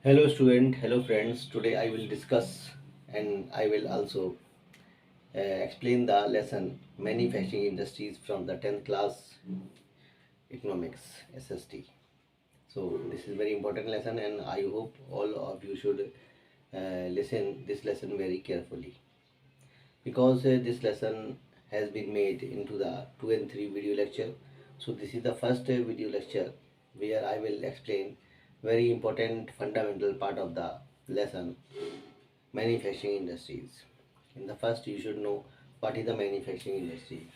Hello student, hello friends. Today I will discuss and I will also explain the lesson manufacturing industries from the 10th class economics SST. So this is very important lesson and I hope all of you should listen this lesson very carefully because this lesson has been made into the 2 and 3 video lecture. So this is the first video lecture where I will explain very important fundamental part of the lesson manufacturing industries. In the first, you should know what is the manufacturing industry.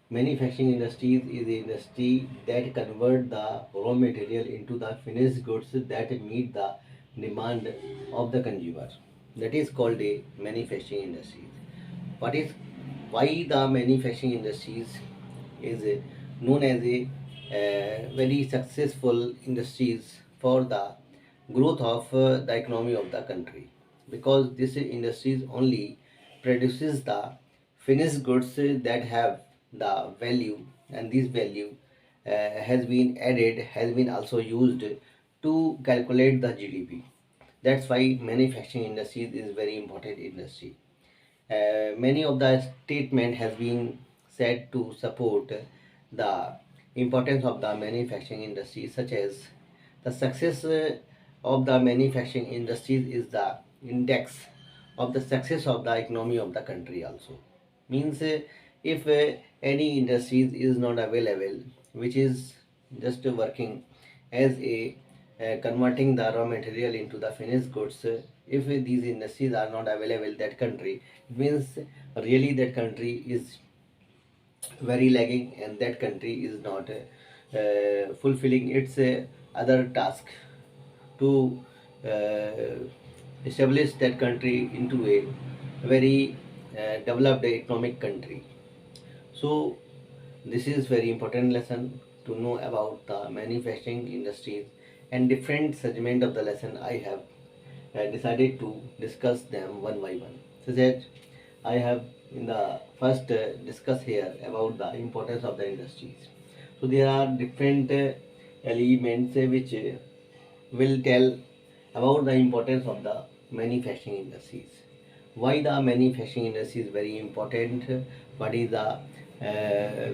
Manufacturing industries is the industry that convert the raw material into the finished goods that meet the demand of the consumer. That is called a manufacturing industry. What is why the manufacturing industries is known as a very successful industries for the growth of the economy of the country, because this industries only produces the finished goods that have the value, and this value has been added, has been also used to calculate the GDP. That's why manufacturing industries is very important industry. Many of the statement has been said to support the importance of the manufacturing industry, such as the success of the manufacturing industries is the index of the success of the economy of the country also. Means if any industries is not available, which is just working as a converting the raw material into the finished goods, if these industries are not available that country, it means really that country is very lagging and that country is not fulfilling its other task to uh, establish that country into a very developed economic country. So this is very important lesson to know about the manufacturing industries, and different segment of the lesson I have decided to discuss them one by one. So that I have in the first discuss here about the importance of the industries. So there are different elements which will tell about the importance of the manufacturing industries. Why the manufacturing industry is very important? What is the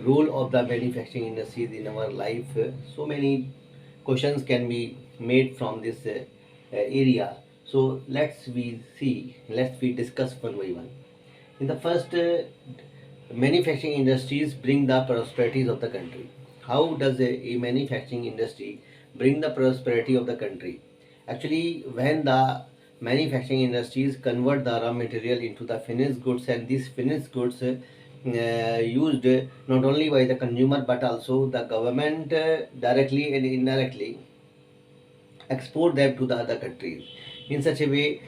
role of the manufacturing industries in our life? So many questions can be made from this area. So let's we discuss one by one. In the first, manufacturing industries bring the prosperities of the country. How does a manufacturing industry bring the prosperity of the country? Actually, when the manufacturing industries convert the raw material into the finished goods, and these finished goods used not only by the consumer but also the government directly and indirectly export them to the other countries. In such a way,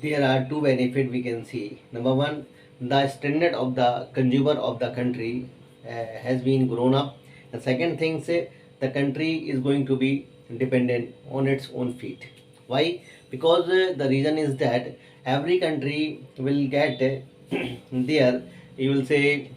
there are two benefits we can see. Number one, the standard of the consumer of the country has been grown up. The second thing, say, the country is going to be dependent on its own feet. Why? Because the reason is that every country will get there, you will say,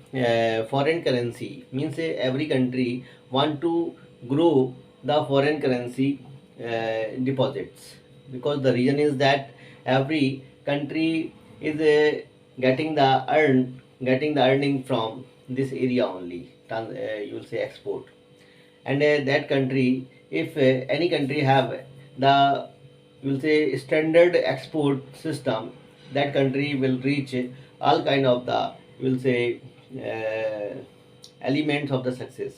foreign currency. Means every country want to grow the foreign currency deposits, because the reason is that every country is getting the earning from this area only, you will say export. And that country, if any country have the, you will say, standard export system, that country will reach all kind of the, you will say, uh, elements of the success.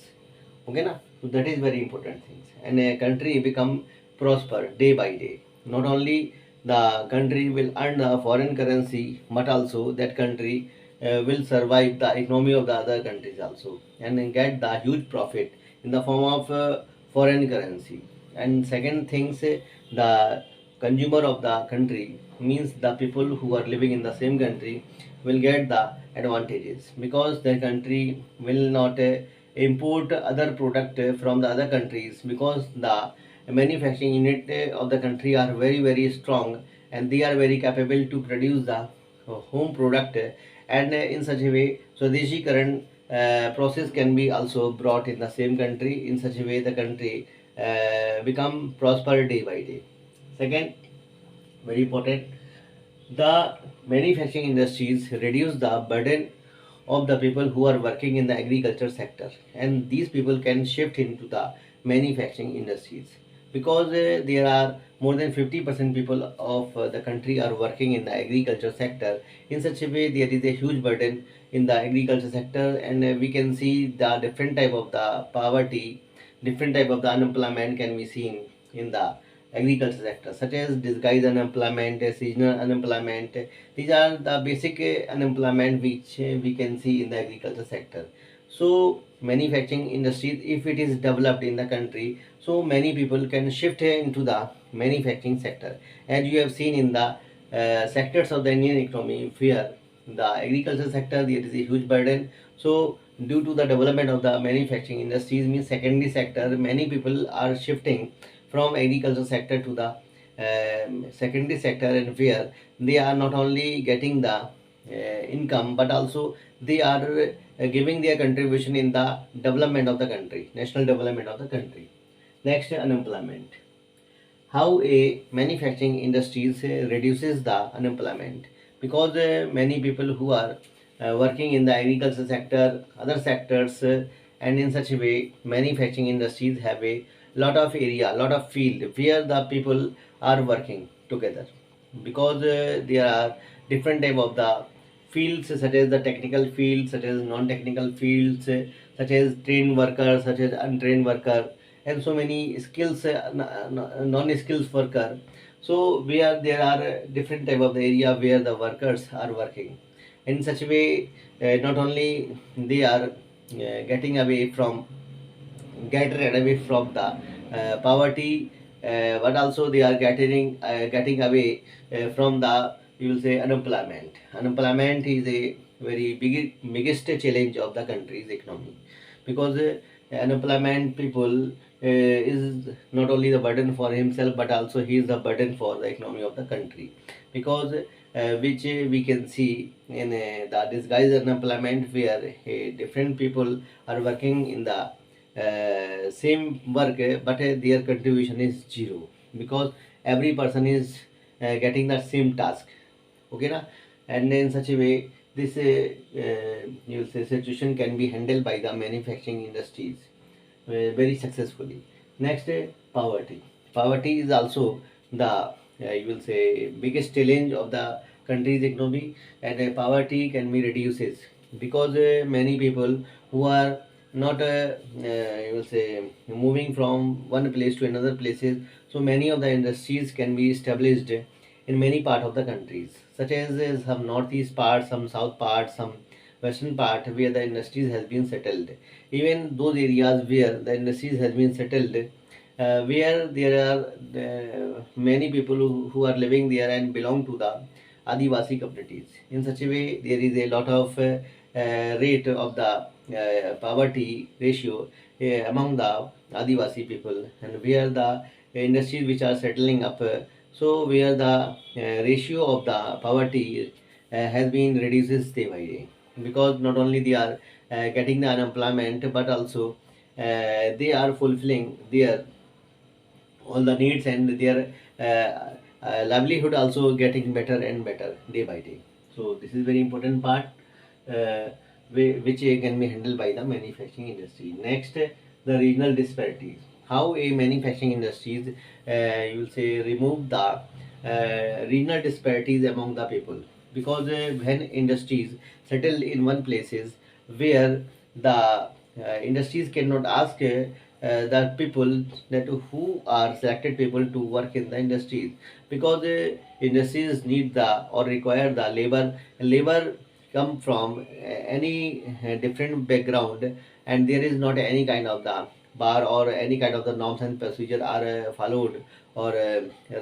Okay na? So that is very important things, and a country become prosper day by day. Not only the country will earn the foreign currency, but also that country will survive the economy of the other countries also, and then get the huge profit in the form of foreign currency. And second things, the consumer of the country, means the people who are living in the same country, will get the advantages, because their country will not import other product from the other countries, because the manufacturing unit of the country are very strong, and they are very capable to produce the home product, and in such a way Swadeshi current process can be also brought in the same country. In such a way the country become prosper day by day. Second, very important. The manufacturing industries reduce the burden of the people who are working in the agriculture sector, and these people can shift into the manufacturing industries because there are more than 50% people of the country are working in the agriculture sector. In such a way, there is a huge burden in the agriculture sector, and we can see the different type of the poverty, different type of the unemployment can be seen in the agriculture sector, such as disguised unemployment, seasonal unemployment. These are the basic unemployment which we can see in the agriculture sector. So manufacturing industries, if it is developed in the country, so many people can shift into the manufacturing sector. As you have seen in the sectors of the Indian economy, where the agriculture sector, there is a huge burden. So due to the development of the manufacturing industries, means secondary sector, many people are shifting from agriculture sector to the secondary sector, and where they are not only getting the income, but also they are giving their contribution in the development of the country, national development of the country. Next, unemployment. How a manufacturing industries reduces the unemployment, because many people who are working in the agriculture sector, other sectors, and in such a way manufacturing industries have a lot of area, lot of field where the people are working together, because there are different type of the fields, such as the technical fields, such as non-technical fields, such as trained workers, such as untrained worker, and so many skills, non-skills worker. So where there are different type of the area where the workers are working. In such a way, not only they are getting away from get rid away from the poverty, but also they are getting away from the, you will say, unemployment. Unemployment is a very biggest challenge of the country's economy, because unemployment people is not only the burden for himself, but also he is the burden for the economy of the country, because which we can see in the disguised unemployment, where different people are working in the same work, but their contribution is zero, because every person is getting the same task. Okay na? And in such a way, this you will say situation can be handled by the manufacturing industries very successfully. Next, poverty. Poverty is also the you will say biggest challenge of the country's economy, and poverty can be reduces, because many people who are not you will say moving from one place to another places. So many of the industries can be established in many part of the countries, such as some northeast part, some south part, some western part, where the industries has been settled. Even those areas where the industries has been settled, where there are many people who are living there and belong to the Adivasi communities. In such a way, there is a lot of rate of the poverty ratio among the Adivasi people, and where the industries which are settling up, so where the ratio of the poverty has been reduces day by day, because not only they are getting the unemployment, but also they are fulfilling their all the needs, and their livelihood also getting better and better day by day. So this is very important part, uh, which can be handled by the manufacturing industry. Next, the regional disparities. How a manufacturing industries, you will say, remove the regional disparities among the people, because when industries settle in one places, where the industries cannot ask the people that who are selected people to work in the industries, because industries need the or require the labor come from any different background, and there is not any kind of the bar or any kind of the norms and procedure are followed or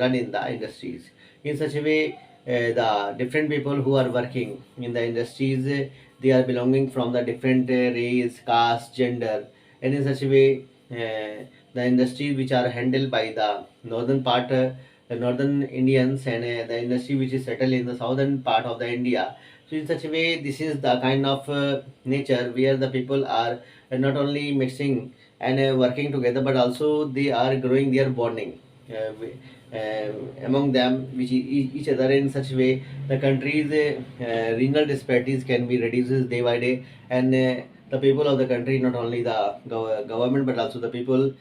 run in the industries. In such a way, the different people who are working in the industries, they are belonging from the different race, caste, gender, and in such a way, the industries which are handled by the northern part, the northern Indians, and the industry which is settled in the southern part of the India. So in such a way, this is the kind of nature where the people are not only mixing and working together, but also they are growing their bonding. among them which each other in such way the country's regional disparities can be reduced day by day, and the people of the country, not only the government but also the people,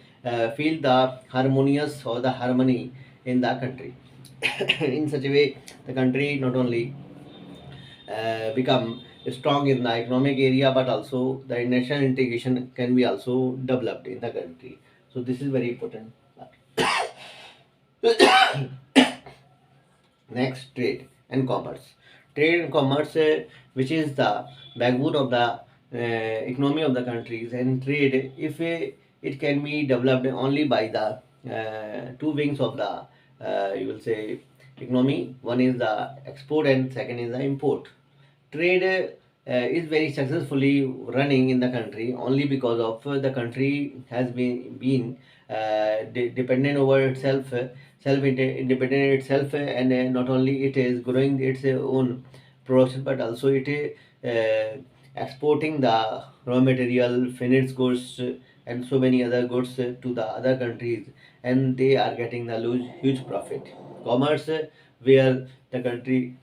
feel the harmonious or the harmony in the country. In such a way the country not only become strong in the economic area but also the national integration can be also developed in the country. So this is very important. Next, trade and commerce. Trade and commerce, which is the backbone of the economy of the countries, and trade, if it can be developed only by the two wings of the you will say economy. One is the export and second is the import. Trade is very successfully running in the country only because of the country has been dependent over itself, self independent itself, and not only it is growing its own production but also it is exporting the raw material, finished goods, and so many other goods to the other countries, and they are getting the huge profit. Commerce, where the country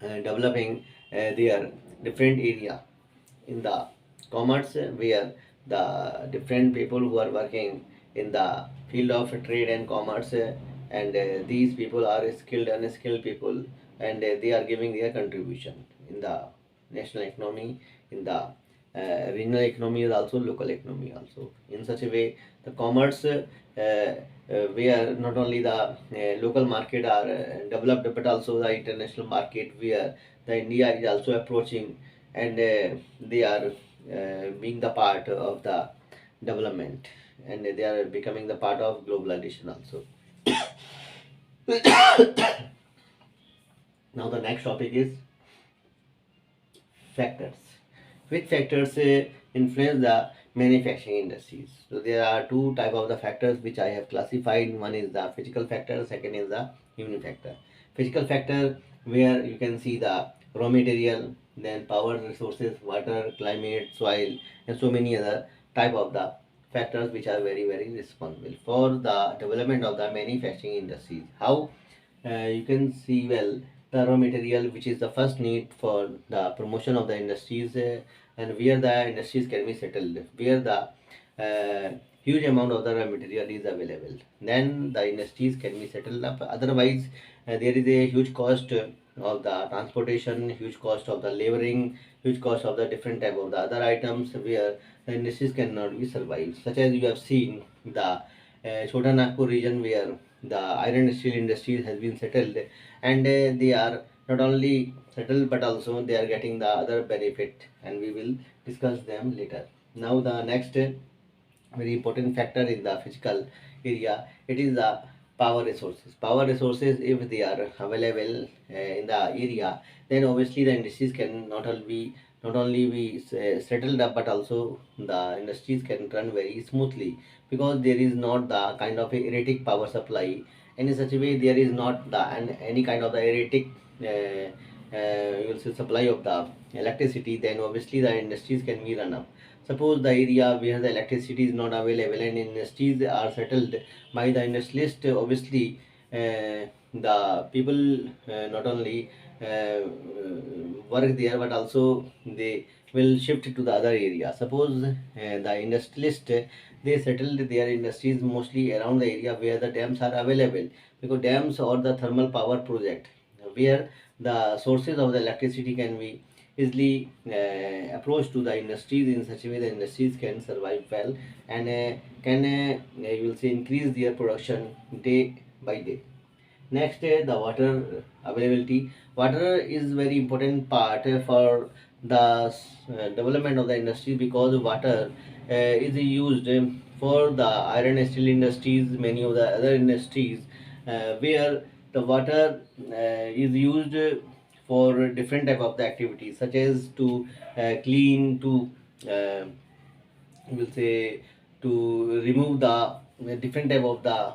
developing their different area in the commerce, where the different people who are working in the field of trade and commerce, and these people are skilled and unskilled people, and they are giving their contribution in the national economy, in the regional economy, is also local economy also. In such a way the commerce, where not only the local market are developed but also the international market, where the India is also approaching, and they are being the part of the development, and they are becoming the part of globalization also. Now the next topic is factors. Which factors influence the manufacturing industries? So there are two type of the factors which I have classified. One is the physical factor, second is the human factor. Physical factor, where you can see the raw material, then power resources, water, climate, soil, and so many other type of the factors which are very responsible for the development of the manufacturing industries. How? You can see well the raw material, which is the first need for the promotion of the industries, and where the industries can be settled, where the huge amount of the raw material is available, then the industries can be settled up. Otherwise there is a huge cost of the transportation, huge cost of the laboring, huge cost of the different type of the other items, where the industries cannot be survived. Such as you have seen the Chota Nagpur region, where the iron and steel industries has been settled, and they are not only settled but also they are getting the other benefit, and we will discuss them later. Now the next very important factor in the physical area, it is the power resources. Power resources, if they are available in the area, then obviously the industries can not only be settled up but also the industries can run very smoothly, because there is not the kind of a erratic power supply, and in such a way there is not the any kind of the erratic you will say supply of the electricity, then obviously the industries can be run up. Suppose the area where the electricity is not available and industries are settled by the industrialist, obviously the people not only work there but also they will shift to the other area. Suppose the industrialist, they settled their industries mostly around the area where the dams are available, because dams or the thermal power project, where the sources of the electricity can be easily approached to the industries. In such a way the industries can survive well, and can you will say increase their production day by day. Next, the water availability. Water is very important part for the development of the industry, because water is used for the iron and steel industries, many of the other industries, where the water is used for different type of the activities, such as to clean, to you will say to remove the different type of the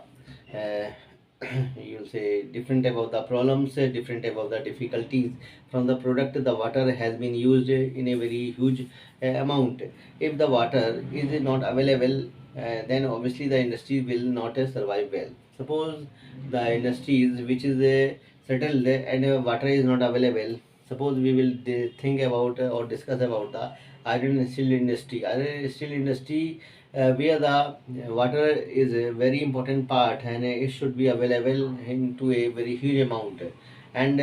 you will say different type of the problems, different type of the difficulties from the product. The water has been used in a very huge amount. If the water is not available then obviously the industry will not survive well. Suppose the industries which is settled and water is not available. Suppose we will think about or discuss about the iron and steel industry. Iron and steel industry, where the water is a very important part, and it should be available into a very huge amount. And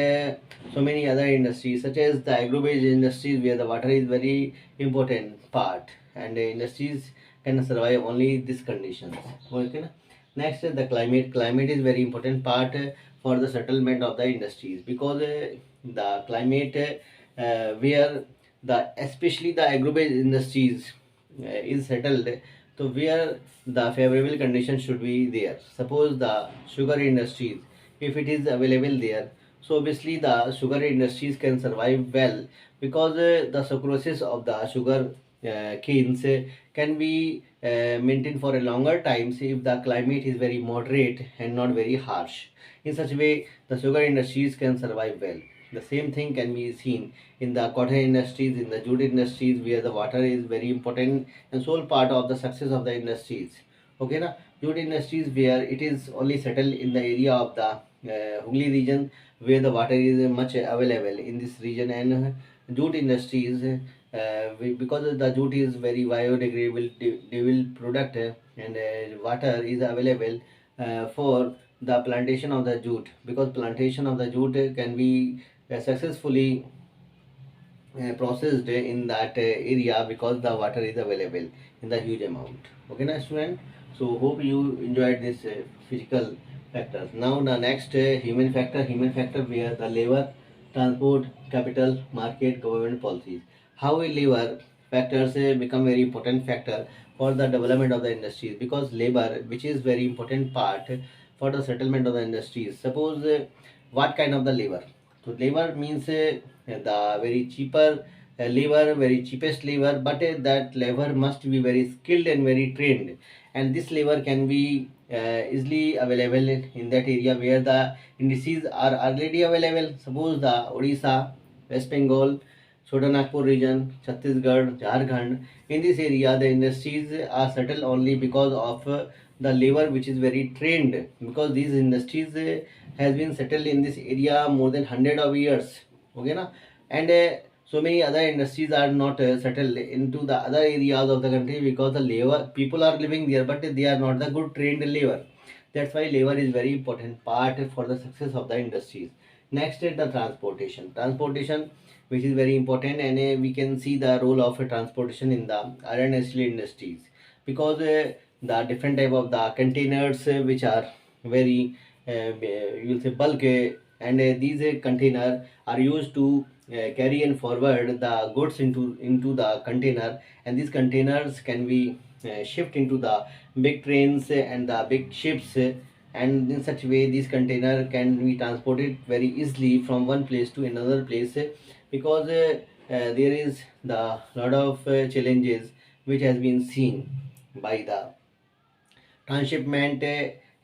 so many other industries such as the agro-based industries, where the water is very important part, and industries can survive only these conditions. Okay na? Next, the climate is very important part for the settlement of the industries, because the climate where the especially the agro-based industries is settled, so where the favorable conditions should be there. Suppose the sugar industries, if it is available there, so obviously the sugar industries can survive well, because the sucroses of the sugar canes can be maintained for a longer times if the climate is very moderate and not very harsh. In such a way, the sugar industries can survive well. The same thing can be seen in the cotton industries, in the jute industries, where the water is very important and sole part of the success of the industries. Okay, na? Jute industries, where it is only settled in the area of the Hooghly region, where the water is much available in this region, and jute industries, because the jute is very biodegradable product, and water is available for the plantation of the jute, because plantation of the jute can be successfully processed in that area, because the water is available in the huge amount. Okay, na student? So hope you enjoyed this physical factors. Now the next human factor, where the labor, transport, capital, market, government policies. How will labor factors become very important factor for the development of the industries, because labor, which is very important part for the settlement of the industries. Suppose what kind of the labor? So labor means the very cheaper labor, very cheapest labor, but that labor must be very skilled and very trained, and this labor can be easily available in that area where the indices are already available. Suppose the Odisha, West Bengal, Chotanagpur region, Chhattisgarh, Jharkhand. In this area, the industries are settled only because of the labor which is very trained, because these industries has been settled in this area more than hundred of years. Okay, na? And so many other industries are not settled into the other areas of the country, because the labor people are living there, but they are not the good trained labor. That's why labor is very important part for the success of the industries. Next is the transportation, which is very important, and we can see the role of transportation in the iron and steel industries, because the different type of the containers which are very you'll say bulk, and these container are used to carry and forward the goods into the container, and these containers can be shipped into the big trains and the big ships, and in such way these container can be transported very easily from one place to another place, because there is the lot of challenges which has been seen by the transshipment,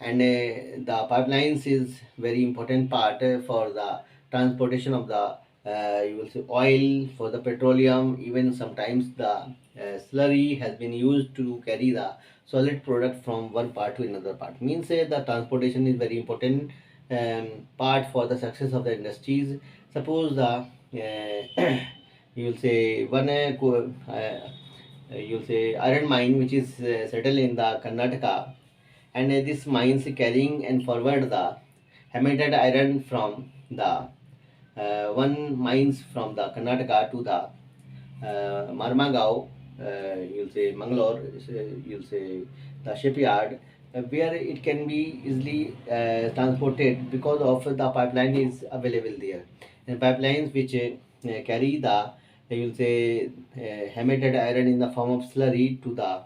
and the pipelines is very important part for the transportation of the you will say oil, for the petroleum. Even sometimes the slurry has been used to carry the solid product from one part to another part. Means the transportation is very important part for the success of the industries. Suppose the you will say one you'll say iron mine which is settled in the Karnataka, and this mines carrying and forward the hematite iron from the one mines from the Karnataka to the Marmagao, you'll say Mangalore, you'll say the shipyard, where it can be easily transported, because of the pipeline is available there, and pipelines which carry the you'll say hematite iron in the form of slurry to the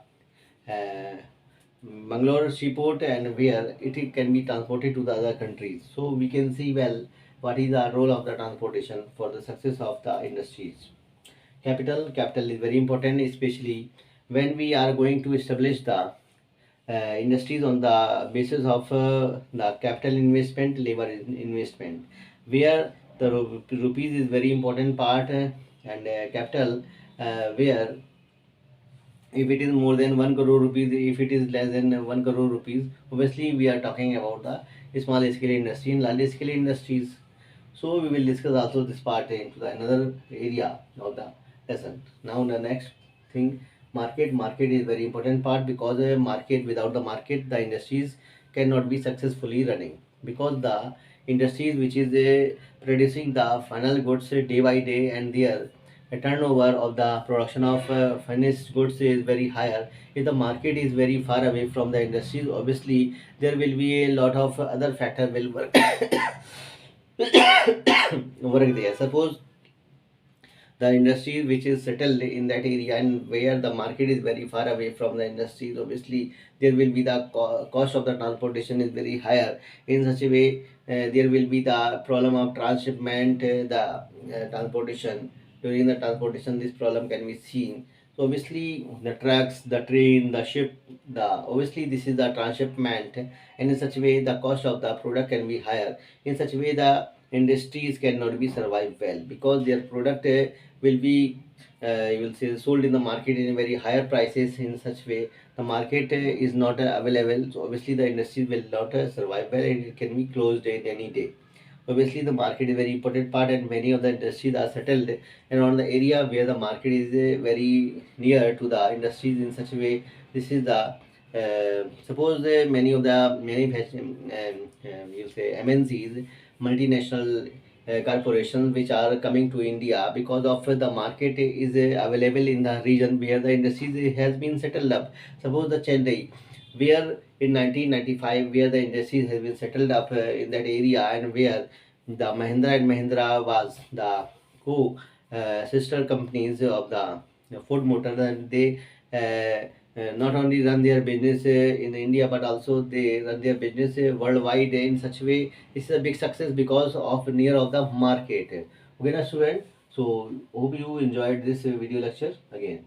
Mangalore seaport, and where it can be transported to the other countries. So we can see well what is the role of the transportation for the success of the industries. Capital is very important, especially when we are going to establish the industries on the basis of the capital investment, labor investment, where the rupees is very important part, and capital where if it is more than 1 crore rupees, if it is less than 1 crore rupees, obviously we are talking about the small scale industry and large scale industries. So we will discuss also this part into the another area of the lesson. Now the next thing, market is very important part, because a market, without the market the industries cannot be successfully running, because the industries which is producing the final goods day by day, and their turnover of the production of finished goods is very higher. If the market is very far away from the industries, obviously there will be a lot of other factor will work work there. Suppose the industry which is settled in that area, and where the market is very far away from the industries, obviously there will be the cost of the transportation is very higher. In such a way, there will be the problem of transshipment, the transportation. During the transportation, this problem can be seen. So obviously the trucks, the train, the ship, the obviously this is the transshipment, and in such a way the cost of the product can be higher. In such a way the industries cannot be survive well, because their product will be you will say sold in the market in very higher prices. In such way the market is not available, so obviously the industry will not survive well, and it can be closed at any day. Obviously the market is very important part, and many of the industries are settled around the area where the market is very near to the industries. In such a way, this is the suppose many of the manufacturing you say MNCs, multinational corporations which are coming to India, because of the market is available in the region where the industries has been settled up. Suppose the Chennai, where in 1995, where the industries has been settled up in that area, and where the Mahindra and Mahindra was the co sister companies of the Ford Motor, and they not only run their business in India, but also they run their business worldwide in such a way. This is a big success because of near of the market. Okay, na student. So hope you enjoyed this video lecture again.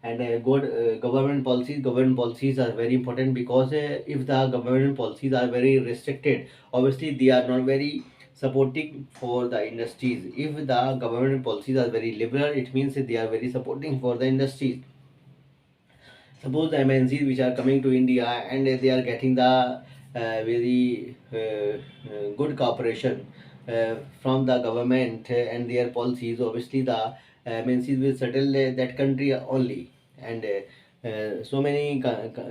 And government policies are very important, because if the government policies are very restricted, obviously they are not very supporting for the industries. If the government policies are very liberal, it means they are very supporting for the industries. Suppose the MNCs which are coming to India, and they are getting the very good cooperation from the government and their policies, obviously the MNCs will settle that country only. And so many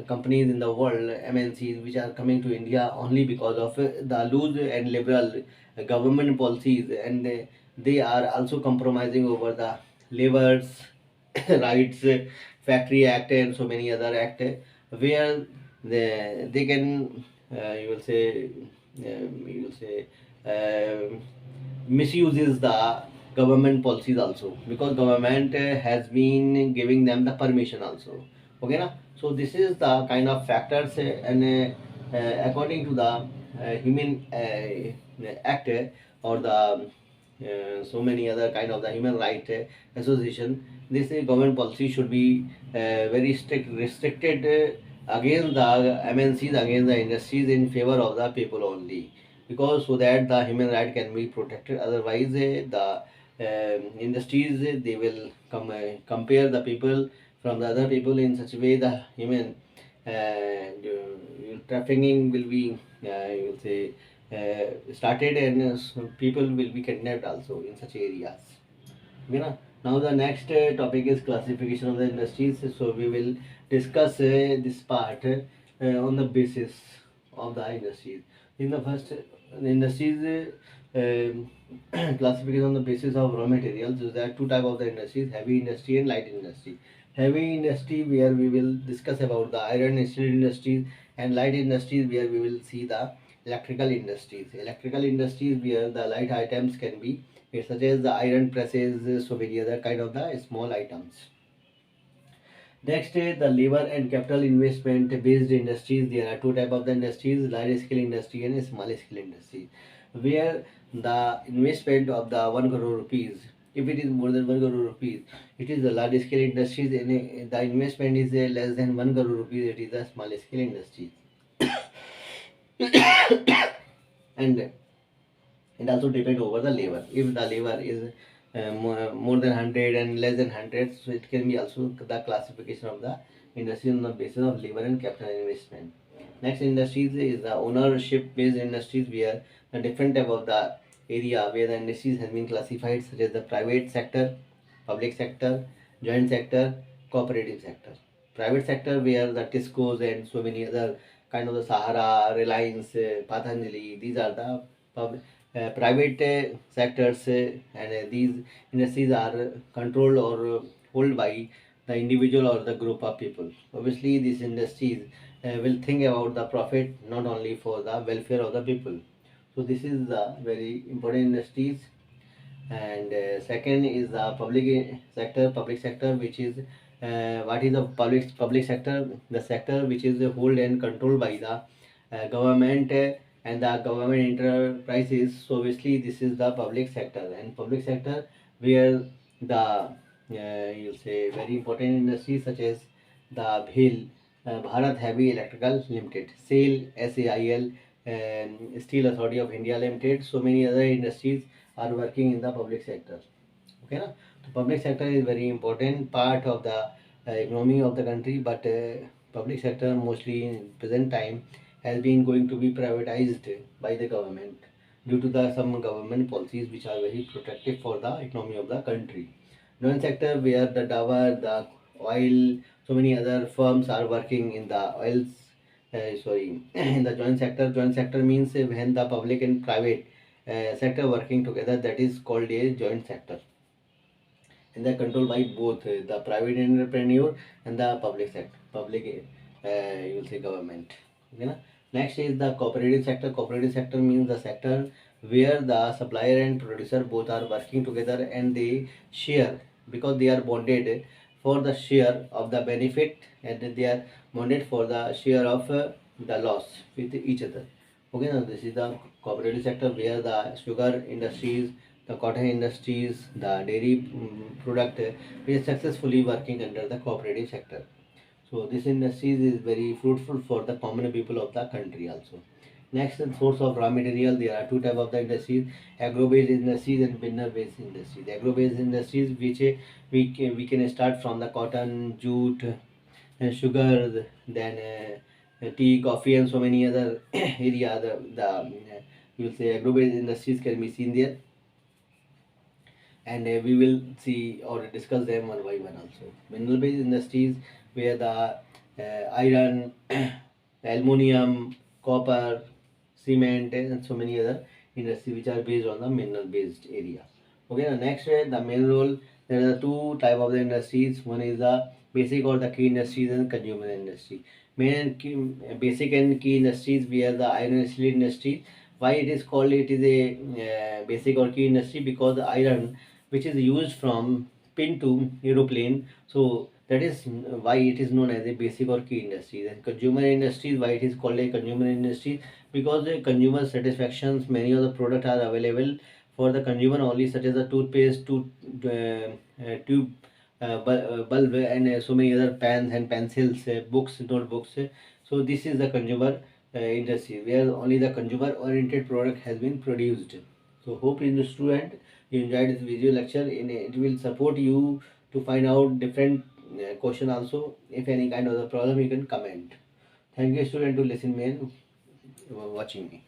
companies in the world, MNCs, which are coming to India only because of the loose and liberal government policies, and they are also compromising over the labor's rights, factory act, and so many other act, where they can you will say misuses the government policies also, because government has been giving them the permission also. Okay na? So this is the kind of factors, and according to the human act, or the so many other kind of the human right association, this government policy should be very restricted against the MNCs, against the industries, in favor of the people only, because so that the human right can be protected. Otherwise the industries they will compare the people from the other people. In such a way the human trafficking will be you will say started, and people will be kidnapped also in such areas. Okay, na? Now the next topic is classification of the industries. So we will discuss this part on the basis of the industries. In the first, the industries classification on the basis of raw materials. So there are two type of the industries: heavy industry and light industry. Heavy industry, where we will discuss about the iron and steel industries, and light industries where we will see the electrical industries. Electrical industries where the light items can be such as the iron presses, so many other kind of the small items. Next is the labor and capital investment based industries. There are two type of the industries: large scale industry and small scale industry, where the investment of the 1 crore rupees, if it is more than 1 crore rupees, it is the large scale industries, and the investment is less than 1 crore rupees, it is the small scale industries. And it also depend over the labor. If the labor is more than 100 and less than 100. So it can be also the classification of the industry on the basis of labor and capital investment. Next industries is the ownership based industries, where the different type of the area where the industries has been classified, such as the private sector, public sector, joint sector, cooperative sector. Private sector, where the Tiscos and so many other kind of the Sahara, Reliance, Patanjali, these are the private sectors, and these industries are controlled or held by the individual or the group of people. Obviously, these industries will think about the profit, not only for the welfare of the people. So this is the very important industries. And second is the public sector, which is what is the public sector? The sector which is held and controlled by the government and the government enterprises. So obviously this is the public sector. And public sector, where the you'll say very important industries such as the BHEL, Bharat Heavy Electrical Limited, SAIL, Steel Authority of India Limited. So many other industries are working in the public sector. Okay, na? So public sector is very important part of the economy of the country, but public sector mostly in present time has been going to be privatized by the government due to the some government policies which are very protective for the economy of the country. Non sector, where the tower, the oil, so many other firms are working in the oils. Sorry, in the joint sector. Joint sector means when the public and private sector working together, that is called a joint sector, and they're controlled by both the private entrepreneur and the public sector, public you will say government. Okay, na? Next is the cooperative sector. Cooperative sector means the sector where the supplier and producer both are working together and they share, because they are bonded for the share of the benefit, and they are bonded for the share of the loss with each other. Okay, now this is the cooperative sector, where the sugar industries, the cotton industries, the dairy product is successfully working under the cooperative sector. So this industries is very fruitful for the common people of the country also. Next is source of raw material. There are two type of the industries: agro-based industries and mineral-based industries. Agro-based industries, which we can start from the cotton, jute, sugar, then tea, coffee, and so many other area. The you will say agro-based industries can be seen there, and we will see or discuss them one by one also. Mineral based industries, where the iron, aluminium, copper, cement, and so many other industries which are based on the mineral based area. Okay, the next the mineral. There are two type of the industries. One is the basic or the key industries and consumer industry. Basic and key industries, where the iron and steel industry. Why it is called it is a basic or key industry? Because the iron which is used from pin to aeroplane, so that is why it is known as a basic or key industry. And consumer industries, why it is called a consumer industry? Because the consumer satisfactions, many of the products are available for the consumer only, such as the toothpaste, tube, bulb, and so many other pens and pencils, books, notebooks. So this is the consumer industry, where only the consumer oriented product has been produced. So hope in the student you enjoyed this video lecture. It will support you to find out different question also. If any kind of the problem, you can comment. Thank you student to listen me and watching me.